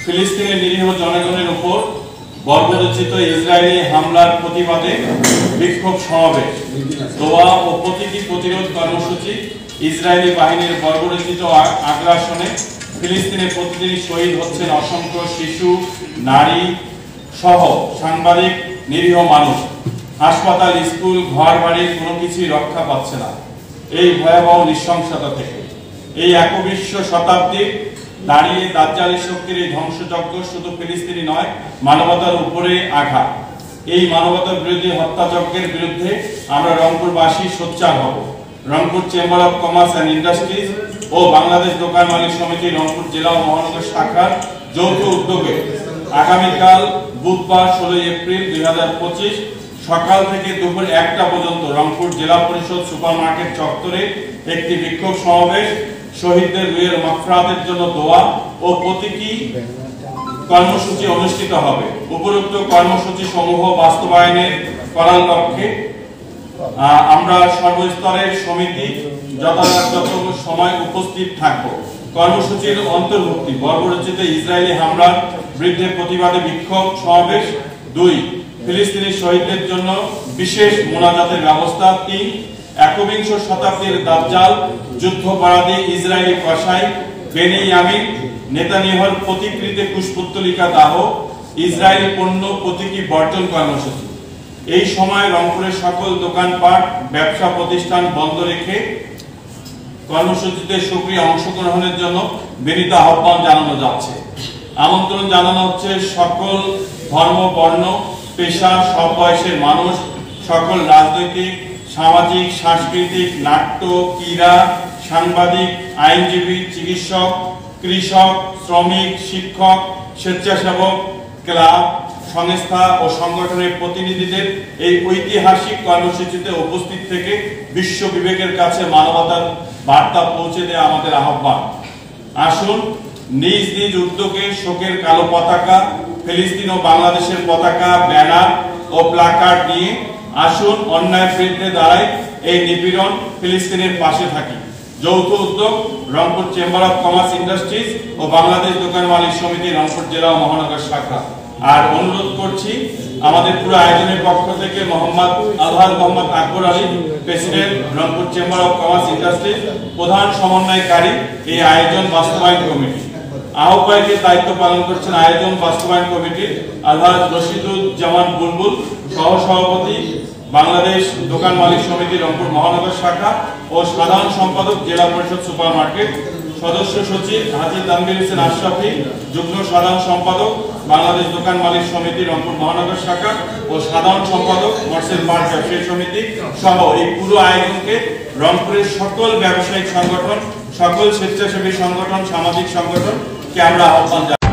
ফিলিস্তিনের নিরীহ জনগণের উপর বর্বরোচিত ইসরায়েলি হামলার প্রতিবাদে বিক্ষোভ সমাবেশ, দোয়া ও প্রতীকী প্রতিরোধ কর্মসূচি। ইসরায়েলি বাহিনীর বর্বরোচিত আগ্রাসনে ফিলিস্তিনে প্রতিদিন শহীদ হচ্ছেন অসংখ্য শিশু, নারী সহ সাংবাদিক, নিরীহ মানুষ। হাসপাতাল, স্কুল, ঘর বাড়ি কোনো কিছুই রক্ষা পাচ্ছে না এই ভয়াবহ নৃশংসতা থেকে। এই একবিংশ শতাব্দীর দাঁড়িয়ে দাজ্জালি শক্তির এই ধ্বংসযজ্ঞ শুধু ফিলিস্তিনি নয়, মানবতার উপরে আঘাত। এই মানবতার বিরোধী হত্যাযজ্ঞের বিরুদ্ধে আমরা রংপুরবাসী সোচ্চার হব। Rangpur chamber of commerce and industries ও বাংলাদেশ দোকান মালিক সমিতি রংপুর জেলা ও মহানগর শাখার যৌথ উদ্যোগে আগামীকাল বুধবার 16 এপ্রিল 2025 সকাল থেকে দুপুর 1টা পর্যন্ত রংপুর জেলা পরিষদ সুপারমার্কেট চত্বরে একটি বিক্ষোভ সমাবেশ, শহীদদের রুহের মাগফিরাতের জন্য দোয়া ও প্রতীকী কর্মসূচি অনুষ্ঠিত হবে। উপরোক্ত কর্মসূচি সমূহ বাস্তবায়নের করার লক্ষ্যে আমরা সর্বস্তরের সমিতি যথাযথ সময় উপস্থিত থাকব। কর্মসূচির অন্তর্ভুক্তি: বর্বরোচিত ইসরায়েলি হামলার বিরুদ্ধে প্রতিবাদে বিক্ষোভ সমাবেশ। 2. ফিলিস্তিনি শহীদদের জন্য বিশেষ মোনাজাতের ব্যবস্থা। 3. একবিংশ শতাব্দীর দাজ্জাল যুদ্ধাপরাধী ইসরায়েলি কসাই বেনিয়ামিন নেতানিয়াহুর প্রতিকৃতিতে পুষ্পোত্তলিকা দাহ, ইসরায়েলি পণ্য প্রতীকী বর্জন কর্মসূচি। এই সময় রংপুরের সকল দোকানপাট, ব্যবসা প্রতিষ্ঠান বন্ধ রেখে কর্মসূচিতে সক্রিয় অংশগ্রহণের জন্য বিনীত আহ্বান জানানো যাচ্ছে। আমন্ত্রণ জানানো হচ্ছে সকল ধর্ম, বর্ণ, পেশা, সব বয়সের মানুষ, সকল রাজনৈতিক, সামাজিক, সাংস্কৃতিক, নাট্য, ক্রীড়া, সাংবাদিক, আইনজীবী, চিকিৎসক, কৃষক, শ্রমিক, শিক্ষক, স্বেচ্ছাসেবক, ক্লাব, সংস্থা ও সংগঠনের প্রতিনিধিদের এই ঐতিহাসিক কর্মসূচিতে উপস্থিত থেকে বিশ্ব বিবেকের কাছে মানবতার বার্তা পৌঁছে দেওয়া আমাদের আহ্বান। আসুন নিজ নিজ উদ্যোগে শোকের কালো পতাকা, ফিলিস্তিন ও বাংলাদেশের পতাকা, ব্যানার ও প্লাকার্ড নিয়ে আসুন অন্যায়ের বিরুদ্ধে দাঁড়াই, এই নিপীড়ন ফিলিস্তিনের পাশে থাকি। যৌথ উদ্যোগ Rangpur chamber of commerce industries ও বাংলাদেশ দোকান মালিক সমিতি রংপুর জেলা ও মহানগর শাখা। আর অনুরোধ করছি আমাদের পুরো আয়োজনের পক্ষ থেকে Mohammad Akbar Ali, president Rangpur chamber of commerce industries, প্রধান সমন্বয়কারী এই আয়োজন বাস্তবায়ন কমিটি। আহ্বায়কের দায়িত্ব পালন করছেন আয়োজন বাস্তবায়ন কমিটির আলহাজ রশিদুজ্জামান বুলবুল, সহ সভাপতি বাংলাদেশ দোকান মালিক সমিতি রংপুর মহানগর শাখা ও সাধারণ সম্পাদক জেলা পরিষদ সুপারমার্কেট। সদস্য সচিব হাজী তানভীর হোসেন আশরাফি, যুগ্ম সাধারণ সম্পাদক বাংলাদেশ দোকান মালিক সমিতি রংপুর মহানগর শাখা ও সাধারণ সম্পাদক মর্সেল মার্ট ব্যবসায়ী সমিতি সহ এই পুরো আয়োজনকে রংপুরের সকল ব্যবসায়িক সংগঠন, সকল স্বেচ্ছাসেবী সংগঠন, সামাজিক সংগঠনকে আমরা আহ্বান জানাই।